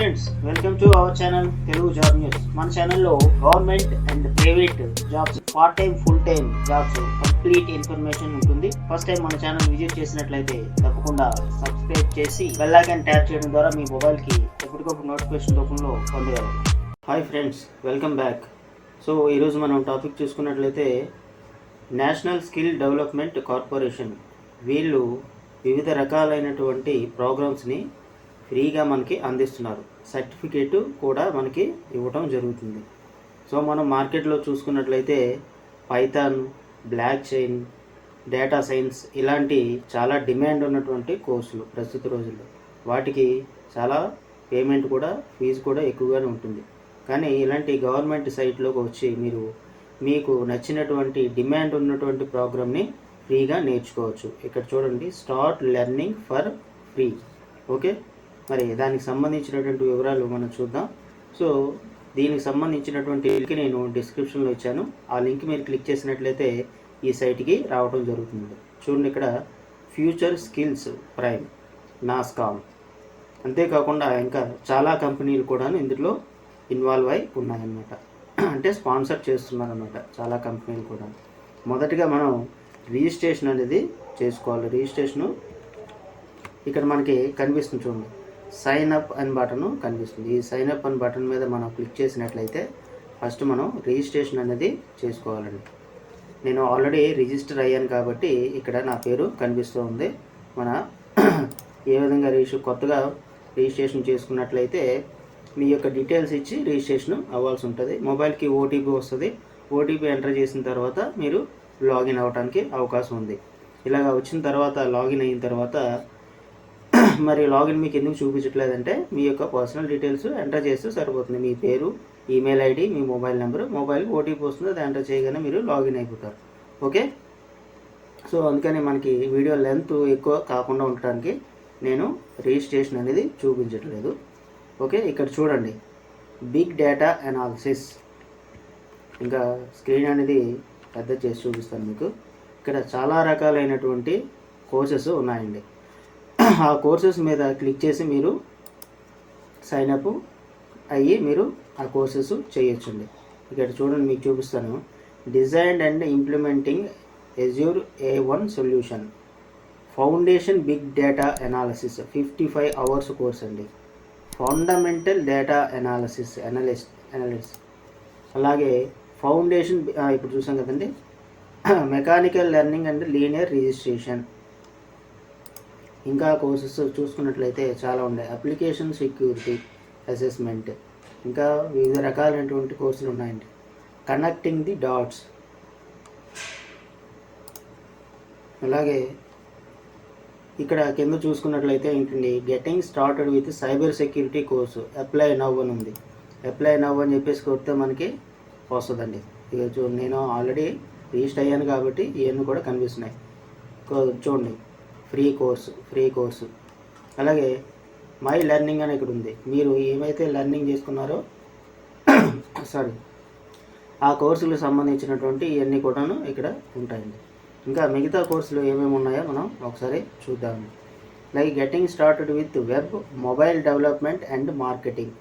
Friends, welcome to our channel Telugu job news. మన ఛానల్లో government and private jobs, part time, full time jobs complete information ఉంటుంది. First time మన channel visit చేసినట్లయితే తప్పకుండా subscribe చేసి bell icon tap చేయడం ద్వారా మీ మొబైల్కి ఎప్పటికప్పుడు నోటిఫికేషన్ రూపంలో పొందగలరు. Hi friends, welcome back. So ఈరోజు మనం టాపిక్ చూసుకున్నట్లయితే నేషనల్ స్కిల్ డెవలప్మెంట్ కార్పొరేషన్ వీళ్ళు వివిధ రకాలైనటువంటి ప్రోగ్రామ్స్ని ఫ్రీగా మనకి అందిస్తున్నారు. సర్టిఫికేటు కూడా మనకి ఇవ్వటం జరుగుతుంది. సో మనం మార్కెట్లో చూసుకున్నట్లయితే Python, block chain, data science ఇలాంటి చాలా డిమాండ్ ఉన్నటువంటి కోర్సులు ప్రస్తుత రోజుల్లో. వాటికి చాలా పేమెంట్ కూడా, ఫీజు కూడా ఎక్కువగానే ఉంటుంది. కానీ ఇలాంటి గవర్నమెంట్ సైట్లోకి వచ్చి మీరు మీకు నచ్చినటువంటి డిమాండ్ ఉన్నటువంటి ప్రోగ్రామ్ని ఫ్రీగా నేర్చుకోవచ్చు. ఇక్కడ చూడండి, start learning for free. Okay, మరి దానికి సంబంధించినటువంటి వివరాలు మనం చూద్దాం. సో దీనికి సంబంధించినటువంటి లింక్ నేను డిస్క్రిప్షన్లో ఇచ్చాను. ఆ లింక్ మీరు క్లిక్ చేసినట్లయితే ఈ సైట్కి రావడం జరుగుతుంది. చూడండి, ఇక్కడ ఫ్యూచర్ స్కిల్స్ ప్రైమ్, నాస్కామ్, అంతేకాకుండా ఇంకా చాలా కంపెనీలు కూడా ఇందులో ఇన్వాల్వ్ అయి ఉన్నాయన్నమాట. అంటే స్పాన్సర్ చేస్తున్నారన్నమాట చాలా కంపెనీలు కూడా. మొదటిగా మనం రిజిస్ట్రేషన్ అనేది చేసుకోవాలి. రిజిస్ట్రేషను ఇక్కడ మనకి కనిపిస్తుంది, చూడండి, సైన్ అప్ అని బటన్ కనిపిస్తుంది. ఈ సైన్ అప్ అని బటన్ మీద మనం క్లిక్ చేసినట్లయితే ఫస్ట్ మనం రిజిస్ట్రేషన్ అనేది చేసుకోవాలండి. నేను ఆల్రెడీ రిజిస్టర్ అయ్యాను కాబట్టి ఇక్కడ నా పేరు కనిపిస్తూ ఉంది. మన ఏ విధంగా కొత్తగా రిజిస్ట్రేషన్ చేసుకున్నట్లయితే మీ యొక్క డీటెయిల్స్ ఇచ్చి రిజిస్ట్రేషన్ అవ్వాల్సి ఉంటుంది. మొబైల్కి ఓటీపీ వస్తుంది. ఓటీపీ ఎంటర్ చేసిన తర్వాత మీరు లాగిన్ అవ్వడానికి అవకాశం ఉంది. ఇలాగ వచ్చిన తర్వాత లాగిన్ అయిన తర్వాత మరి లాగిన్ మీకు ఎందుకు చూపించట్లేదంటే మీ యొక్క పర్సనల్ డీటెయిల్స్ ఎంటర్ చేస్తే సరిపోతుంది. మీ పేరు, ఈమెయిల్ ఐడి, మీ మొబైల్ నెంబరు, మొబైల్కి ఓటీపీ వస్తుంది. అది ఎంటర్ చేయగానే మీరు లాగిన్ అయిపోతారు. ఓకే, సో అందుకని మనకి వీడియో లెంత్ ఎక్కువ కాకుండా ఉండటానికి నేను రిజిస్ట్రేషన్ అనేది చూపించట్లేదు. ఓకే, ఇక్కడ చూడండి, బిగ్ డేటా అనాలిసిస్. ఇంకా స్క్రీన్ అనేది పెద్ద చేసి చూపిస్తాను మీకు. ఇక్కడ చాలా రకాలైనటువంటి కోర్సెస్ ఉన్నాయండి. ఆ కోర్సెస్ మీద క్లిక్ చేసి మీరు సైన్ అప్ అయ్యి మీరు ఆ కోర్సెస్ చేయొచ్చండి. ఇక్కడ చూడండి, మీకు చూపిస్తాను. Design and implementing Azure A1 solution, foundation big data analysis 55 hours course అండి. ఫండమెంటల్ డేటా అనలిస్ట్, అలాగే ఫౌండేషన్ ఇప్పుడు చూసాం కదండి, mechanical learning and linear registration. ఇంకా కోర్సెస్ చూసుకున్నట్లయితే చాలా ఉన్నాయి. అప్లికేషన్ సెక్యూరిటీ అసెస్మెంట్, ఇంకా వివిధ రకాలైనటువంటి కోర్సులు ఉన్నాయండి. కనెక్టింగ్ ది డాట్స్, అలాగే ఇక్కడ కింద చూసుకున్నట్లయితే ఏంటండి, getting started with cyber security course, apply now అని ఉంది. అప్లై నవ్ అని చెప్పేసి కొడితే మనకి వస్తుందండి. ఇక నేను ఆల్రెడీ రిజిస్టర్ అయ్యాను కాబట్టి ఇవన్నీ కూడా కనిపిస్తున్నాయి. చూడండి, ఫ్రీ కోర్సు. అలాగే మై లెర్నింగ్ అని ఇక్కడ ఉంది. మీరు ఏమైతే లెర్నింగ్ చేసుకున్నారో ఆ కోర్సులకు సంబంధించినటువంటి ఇవన్నీ కూడాను ఇక్కడ ఉంటాయండి. ఇంకా మిగతా కోర్సులు ఏమేమి ఉన్నాయో మనం ఒకసారి చూద్దాం. Like getting started with web, mobile development and marketing,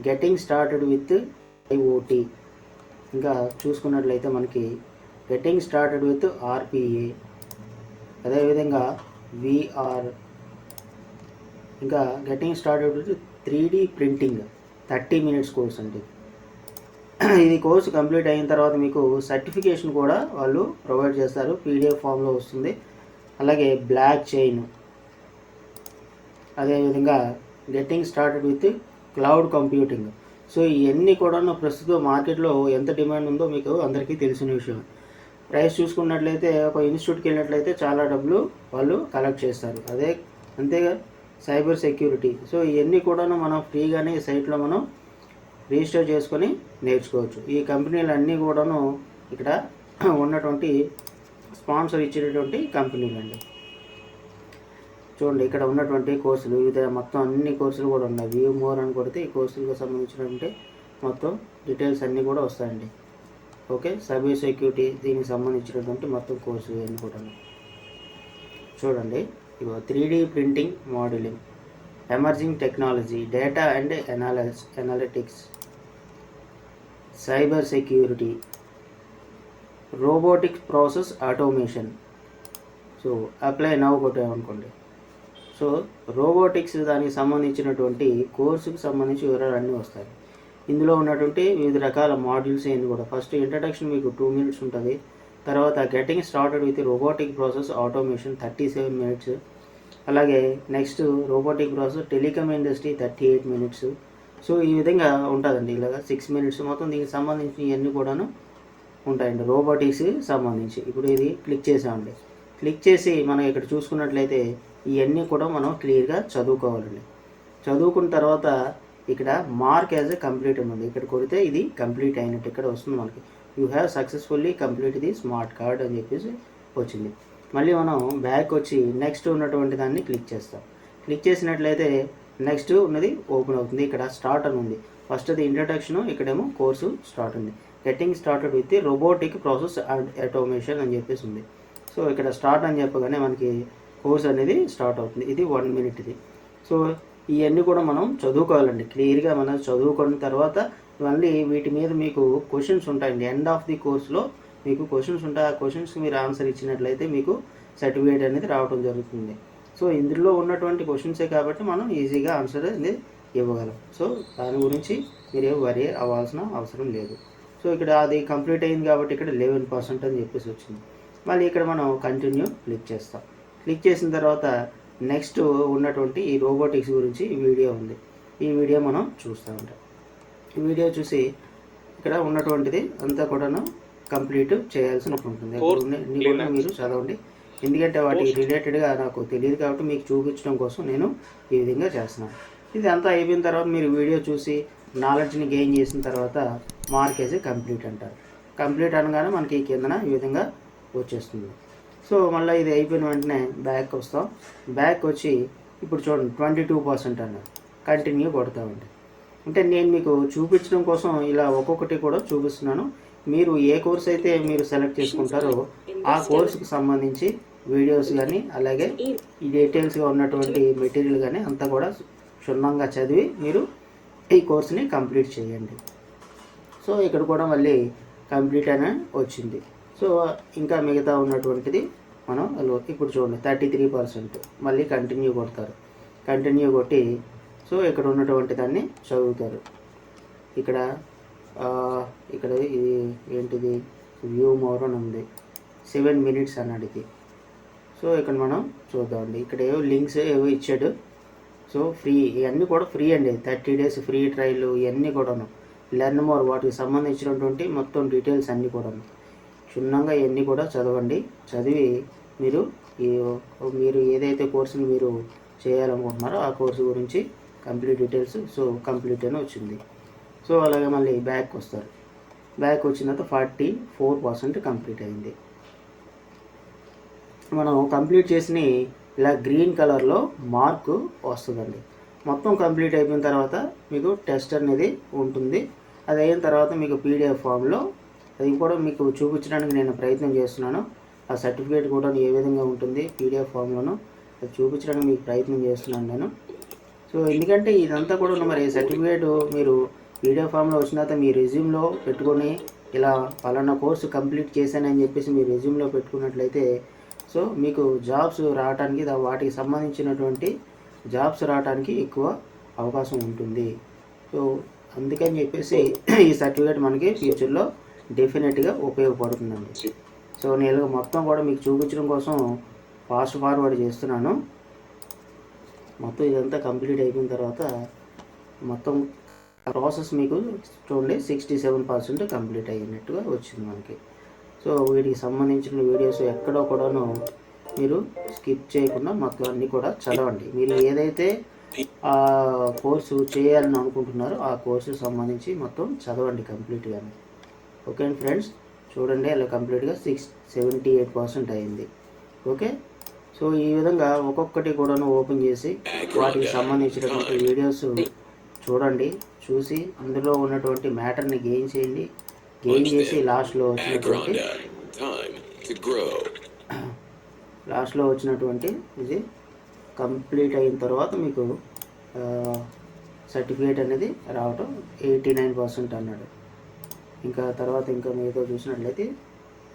getting started with IoT. ఇంకా చూసుకున్నట్లయితే మనకి గెటింగ్ స్టార్టెడ్ విత్ RPA, అదేవిధంగా VR, ఇంకా getting started with 3D printing 30 minutes course అండి. ఇది కోర్సు కంప్లీట్ అయిన తర్వాత మీకు సర్టిఫికేషన్ కూడా వాళ్ళు ప్రొవైడ్ చేస్తారు, PDF ఫామ్లో వస్తుంది. అలాగే బ్లాక్ చైన్, అదేవిధంగా getting started with cloud computing. So ఇవన్నీ కూడా ప్రస్తుతం మార్కెట్లో ఎంత డిమాండ్ ఉందో మీకు అందరికీ తెలిసిన విషయం. ప్రైస్ చూసుకున్నట్లయితే ఒక ఇన్స్టిట్యూట్కి వెళ్ళినట్లయితే చాలా డబ్బులు వాళ్ళు కలెక్ట్ చేస్తారు. అంతేగా సైబర్ సెక్యూరిటీ. సో ఇవన్నీ కూడా మనం ఫ్రీగానే ఈ సైట్లో మనం రిజిస్టర్ చేసుకొని నేర్చుకోవచ్చు. ఈ కంపెనీలు అన్నీ కూడాను ఇక్కడ ఉన్నటువంటి స్పాన్సర్ ఇచ్చేటటువంటి కంపెనీలు అండి. చూడండి, ఇక్కడ ఉన్నటువంటి కోర్సులు వివిధ మొత్తం అన్ని కోర్సులు కూడా ఉన్నాయి. వ్యూ మోర్ అని కొడితే ఈ కోర్సులకు సంబంధించినటువంటి మొత్తం డీటెయిల్స్ అన్నీ కూడా వస్తాయండి. ఓకే, సైబర్ సెక్యూరిటీ దీనికి సంబంధించినటువంటి మొత్తం కోర్సులు అన్నీ కూడా చూడండి. ఇగో 3D printing modelling, emerging technology, data and analytics, cyber security, robotic process automation. So apply now కొట్టామనుకోండి. సో రోబోటిక్స్ దానికి సంబంధించినటువంటి కోర్సుకు సంబంధించి వివరాలు అన్నీ వస్తాయి. ఇందులో ఉన్నటువంటి వివిధ రకాల మాడ్యూల్స్ ఏంటి కూడా. ఫస్ట్ ఇంట్రడక్షన్ మీకు 2 minutes ఉంటుంది. తర్వాత getting started with robotic process automation 37 minutes. అలాగే next robotic process telecom industry 38 minutes. So ఈ విధంగా ఉంటుందండి. ఇలాగ 6 minutes మొత్తం దీనికి సంబంధించి ఇవన్నీ కూడాను ఉంటాయండి రోబోటిక్స్కి సంబంధించి. ఇప్పుడు ఇది క్లిక్ చేసామండి. క్లిక్ చేసి మనం ఇక్కడ చూసుకున్నట్లయితే ఇవన్నీ కూడా మనం క్లియర్గా చదువుకోవాలండి. చదువుకున్న తర్వాత ఇక్కడ మార్క్ యాజ్ ఎ కంప్లీట్ అని ఉంది. ఇక్కడ కొడితే ఇది కంప్లీట్ అయినట్టు ఇక్కడ వస్తుంది మనకి. You have successfully complete the smart card అని చెప్పేసి వచ్చింది. మళ్ళీ మనం బ్యాక్ వచ్చి నెక్స్ట్ ఉన్నటువంటి దాన్ని క్లిక్ చేస్తాం. క్లిక్ చేసినట్లయితే నెక్స్ట్ ఉన్నది ఓపెన్ అవుతుంది. ఇక్కడ స్టార్ట్ అని ఉంది. ఫస్ట్ అది ఇంట్రడక్షను, ఇక్కడేమో కోర్సు స్టార్ట్ ఉంది. Getting started with the robotic process and automation అని చెప్పేసి ఉంది. సో ఇక్కడ స్టార్ట్ అని చెప్పగానే మనకి కోర్స్ అనేది స్టార్ట్ అవుతుంది. ఇది 1 minute ఇది. సో ఇవన్నీ కూడా మనం చదువుకోవాలండి. క్లియర్గా మనం చదువుకున్న తర్వాత మళ్ళీ వీటి మీద మీకు క్వశ్చన్స్ ఉంటాయండి. ఎండ్ ఆఫ్ ది కోర్స్లో మీకు క్వశ్చన్స్ ఉంటాయి. ఆ క్వశ్చన్స్కి మీరు ఆన్సర్ ఇచ్చినట్లయితే మీకు సర్టిఫికేట్ అనేది రావడం జరుగుతుంది. సో ఇందులో ఉన్నటువంటి క్వశ్చన్సే కాబట్టి మనం ఈజీగా ఆన్సర్ అనేది ఇవ్వగలం. సో దాని గురించి మీరేం వరీ అవ్వాల్సిన అవసరం లేదు. సో ఇక్కడ అది కంప్లీట్ అయింది కాబట్టి ఇక్కడ 11% అని చెప్పేసి వచ్చింది. మళ్ళీ ఇక్కడ మనం కంటిన్యూ క్లిక్ చేస్తాం. క్లిక్ చేసిన తర్వాత నెక్స్ట్ ఉన్నటువంటి ఈ రోబోటిక్స్ గురించి వీడియో ఉంది. ఈ వీడియో మనం చూస్తూ ఉంటాం. ఈ వీడియో చూసి ఇక్కడ ఉన్నటువంటిది అంతా కూడాను కంప్లీట్ చేయాల్సి ఉంటుంది. అన్నీ కూడా మీరు చదవండి. ఎందుకంటే వాటి రిలేటెడ్గా నాకు తెలియదు కాబట్టి మీకు చూపించడం కోసం నేను ఈ విధంగా చేస్తున్నాను. ఇది అంతా అయిపోయిన తర్వాత మీరు వీడియో చూసి నాలెడ్జ్ని గెయిన్ చేసిన తర్వాత మార్క్ వేసి కంప్లీట్ అంటారు. కంప్లీట్ అనగానే మనకి కిందన ఈ విధంగా వచ్చేస్తుంది. సో మళ్ళీ ఇది అయిపోయిన వెంటనే బ్యాక్ వస్తాం. బ్యాక్ వచ్చి ఇప్పుడు చూడండి 22% అన్నారు. కంటిన్యూ కొడతామండి. అంటే నేను మీకు చూపించడం కోసం ఇలా ఒక్కొక్కటి కూడా చూపిస్తున్నాను. మీరు ఏ కోర్స్ అయితే మీరు సెలెక్ట్ చేసుకుంటారో ఆ కోర్సుకు సంబంధించి వీడియోస్ కానీ అలాగే ఈ డీటెయిల్స్గా ఉన్నటువంటి మెటీరియల్ కానీ అంతా కూడా క్షుణ్ణంగా చదివి మీరు ఈ కోర్సుని కంప్లీట్ చేయండి. సో ఇక్కడ కూడా మళ్ళీ కంప్లీట్ అనే వచ్చింది. సో ఇంకా మిగతా ఉన్నటువంటిది మనం ఇప్పుడు చూడండి 33%. మళ్ళీ కంటిన్యూ కొడతారు. కంటిన్యూ కొట్టి సో ఇక్కడ ఉన్నటువంటి దాన్ని చదువుతారు. ఇక్కడ ఇది ఏంటిది వ్యూ మోర్ అని ఉంది. 7 minutes అన్నాడికి. సో ఇక్కడ మనం చూద్దామండి. ఇక్కడ ఏవో లింక్స్ ఏవో ఇచ్చాడు. సో ఫ్రీ, ఇవన్నీ కూడా ఫ్రీ అండి. 30 days ఫ్రీ ట్రయల్ ఇవన్నీ కూడాను. లెర్న్ మోర్ వాటికి సంబంధించినటువంటి మొత్తం డీటెయిల్స్ అన్నీ కూడాను క్షుణ్ణంగా ఇవన్నీ కూడా చదవండి. చదివి మీరు ఏదైతే కోర్సుని మీరు చేయాలనుకుంటున్నారో ఆ కోర్సు గురించి కంప్లీట్ డీటెయిల్స్ సో కంప్లీట్ అని వచ్చింది. సో అలాగే మళ్ళీ బ్యాక్ వస్తారు. బ్యాక్ వచ్చిన తర్వాత 44% కంప్లీట్ అయింది. మనం కంప్లీట్ చేసిన ఇలా గ్రీన్ కలర్లో మార్కు వస్తుందండి. మొత్తం కంప్లీట్ అయిపోయిన తర్వాత మీకు టెస్ట్ అనేది ఉంటుంది. అది అయిన తర్వాత మీకు PDF ఫామ్లో అది కూడా మీకు చూపించడానికి నేను ప్రయత్నం చేస్తున్నాను. ఆ సర్టిఫికేట్ కూడా ఏ విధంగా ఉంటుంది PDF ఫామ్లోనూ అది చూపించడానికి మీకు ప్రయత్నం చేస్తున్నాను నేను. సో ఎందుకంటే ఇదంతా కూడా మరి సర్టిఫికేట్ మీరు PDF ఫామ్లో వచ్చిన తర్వాత మీ రెజ్యూమ్లో పెట్టుకొని ఇలా పలానా కోర్సు కంప్లీట్ చేశానని చెప్పేసి మీ రెజ్యూమ్లో పెట్టుకున్నట్లయితే సో మీకు జాబ్స్ రావడానికి వాటికి సంబంధించినటువంటి జాబ్స్ రావడానికి ఎక్కువ అవకాశం ఉంటుంది. సో అందుకని చెప్పేసి ఈ సర్టిఫికేట్ మనకి ఫ్యూచర్లో డెఫినెట్గా ఉపయోగపడుతుందండి. సో నేను మొత్తం కూడా మీకు చూపించడం కోసం ఫాస్ట్ ఫార్వర్డ్ చేస్తున్నాను. మొత్తం ఇదంతా కంప్లీట్ అయిపోయిన తర్వాత మొత్తం ప్రాసెస్ మీకు చూడండి 67% కంప్లీట్ అయినట్టుగా వచ్చింది మనకి. సో వీటికి సంబంధించిన వీడియోస్ ఎక్కడో కూడాను మీరు స్కిప్ చేయకుండా మొత్తం అన్నీ కూడా చదవండి. మీరు ఏదైతే ఆ కోర్సు చేయాలని అనుకుంటున్నారో ఆ కోర్సుకు సంబంధించి మొత్తం చదవండి కంప్లీట్గా. ఓకే అండి ఫ్రెండ్స్, చూడండి అలా కంప్లీట్గా 78% అయింది. ఓకే, సో ఈ విధంగా ఒక్కొక్కటి కూడాను ఓపెన్ చేసి వాటికి సంబంధించినటువంటి వీడియోస్ చూడండి. చూసి అందులో ఉన్నటువంటి మ్యాటర్ని గెయిన్ చేయండి. గెయిన్ చేసి లాస్ట్లో వచ్చినటువంటి ఇది కంప్లీట్ అయిన తర్వాత మీకు సర్టిఫికేట్ అనేది రావటం 89% అన్నాడు. ఇంకా తర్వాత ఇంకా మీతో చూసినట్లయితే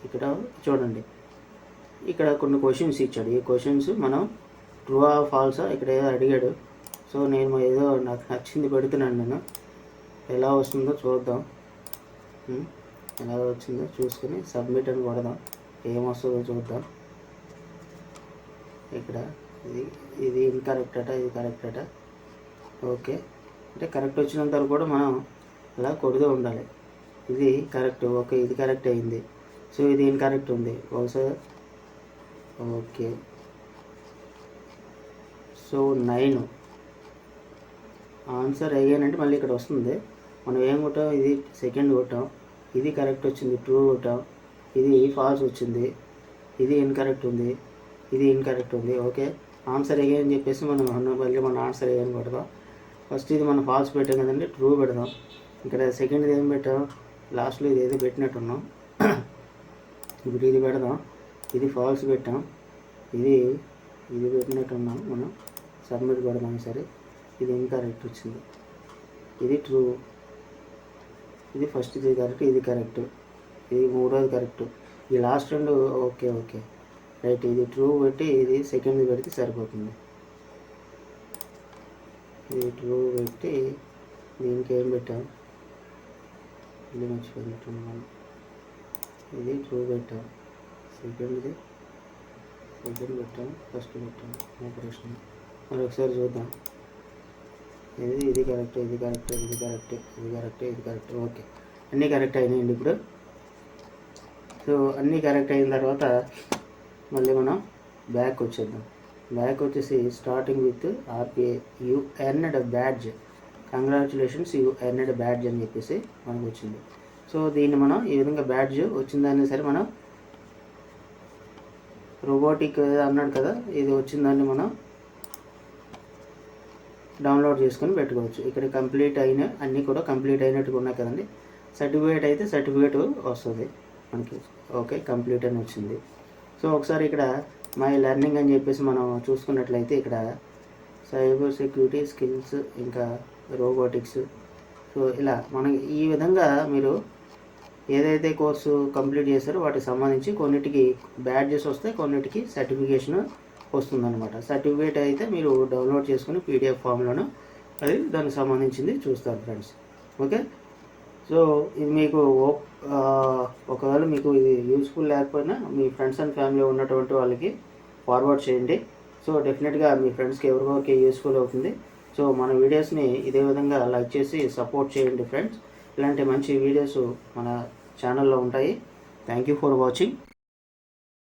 ఇక్కడ చూడండి, ఇక్కడ కొన్ని క్వశ్చన్స్ ఇచ్చాడు. ఈ క్వశ్చన్స్ మనం ట్రూ ఆ ఫాల్సా ఇక్కడ ఏదో అడిగాడు. సో నేను ఏదో నాకు నచ్చింది పెడుతున్నాను. నేను ఎలా వస్తుందో చూద్దాం. ఎలా వచ్చిందో చూసుకొని సబ్మిట్ అని కొడదాం. ఏమొస్తుందో చూద్దాం. ఇక్కడ ఇది ఇన్కరెక్ట్ అట, ఇది కరెక్ట్ అట. ఓకే, అంటే కరెక్ట్ వచ్చినంత వరకు కూడా మనం అలా కొడుతూ ఉండాలి. ఇది కరెక్ట్, ఓకే ఇది కరెక్ట్ అయింది. సో ఇది ఇన్కరెక్ట్ ఉంది బహుశా. ఓకే, సో 9 ఆన్సర్ అయ్యాను అంటే మళ్ళీ ఇక్కడ వస్తుంది. మనం ఏం కొట్టాం, ఇది సెకండ్ కొట్టాం, ఇది కరెక్ట్ వచ్చింది, ట్రూ కొట్టాం, ఇది ఫాల్స్ వచ్చింది, ఇది ఇన్కరెక్ట్ ఉంది, ఇది ఇన్కరెక్ట్ ఉంది. ఓకే, ఆన్సర్ అయ్యాని చెప్పేసి మనం మళ్ళీ మన ఆన్సర్ అయ్యాని కొడదాం. ఫస్ట్ ఇది మనం ఫాల్స్ పెట్టాం కదండి, ట్రూ పెడదాం. ఇక్కడ సెకండ్ది ఏం పెట్టాం, లాస్ట్లో ఇది ఏదో పెట్టినట్టున్నాం. ఇప్పుడు ఇది పెడదాం, ఇది ఫాల్స్ పెట్టాం, ఇది పెట్టినట్టున్నాం. మనం సబ్మిట్ కొడదాం. సరే, ఇది ఇన్కరెక్ట్ వచ్చింది, ఇది ట్రూ, ఇది ఫస్ట్ ఇది కరెక్ట్, ఇది కరెక్ట్, ఇది మూడోది కరెక్ట్, ఈ లాస్ట్ రెండు ఓకే ఓకే రైట్. ఇది ట్రూ పెట్టి ఇది సెకండ్ పెడితే సరిపోతుంది. ఇది ట్రూ పెట్టి దీనికి ఏం పెట్టాం, ఇది మర్చిపోయినట్టున్నాం. ఇది ట్రూ పెట్టాం, సెకండ్ పెట్టాం, ఫస్ట్ పెట్టాం. ప్రశ్న మరొకసారి చూద్దాం. ఇది కరెక్ట్, ఇది కరెక్ట్, ఇది కరెక్ట్, ఇది కరెక్ట్, ఇది కరెక్ట్. ఓకే, అన్నీ కరెక్ట్ అయినాయండి ఇప్పుడు. సో అన్నీ కరెక్ట్ అయిన తర్వాత మళ్ళీ మనం బ్యాక్ వచ్చేద్దాం. బ్యాక్ వచ్చేసి starting with RPI you earned badge, congratulations you earned badge అని చెప్పేసి మనకు వచ్చింది. సో దీన్ని మనం ఈ విధంగా బ్యాడ్జ్ వచ్చిందని సరే మనం రోబోటిక్ అన్నాడు కదా, ఇది వచ్చిందాన్ని మనం డౌన్లోడ్ చేసుకొని పెట్టుకోవచ్చు. ఇక్కడ కంప్లీట్ అయిన అన్నీ కూడా కంప్లీట్ అయినట్టుగా ఉన్నాయి కదండి. సర్టిఫికేట్ అయితే సర్టిఫికేట్ వస్తుంది మనకి. ఓకే, కంప్లీట్ అని వచ్చింది. సో ఒకసారి ఇక్కడ మై లెర్నింగ్ అని చెప్పేసి మనం చూసుకున్నట్లయితే ఇక్కడ సైబర్ సెక్యూరిటీ స్కిల్స్, ఇంకా రోబోటిక్స్. సో ఇలా మనకి ఈ విధంగా మీరు ఏదైతే కోర్సు కంప్లీట్ చేస్తారో వాటికి సంబంధించి కొన్నిటికి బ్యాడ్జెస్ వస్తాయి, కొన్నిటికి సర్టిఫికేషన్ వస్తుందన్నమాట. సర్టిఫికేట్ అయితే మీరు డౌన్లోడ్ చేసుకుని పీడిఎఫ్ ఫామ్లోనూ అది దానికి సంబంధించింది చూస్తారు ఫ్రెండ్స్. ఓకే, సో ఇది మీకు ఒకవేళ మీకు ఇది యూస్ఫుల్ లేకపోయినా మీ ఫ్రెండ్స్ అండ్ ఫ్యామిలీ ఉన్నటువంటి వాళ్ళకి ఫార్వర్డ్ చేయండి. సో డెఫినెట్గా మీ ఫ్రెండ్స్కి ఎవరికొరికి యూస్ఫుల్ అవుతుంది. సో మన వీడియోస్ని ఇదే విధంగా లైక్ చేసి సపోర్ట్ చేయండి ఫ్రెండ్స్. ఇలాంటి మంచి వీడియోస్ మన ఛానల్లో ఉంటాయి. Thank you for watching.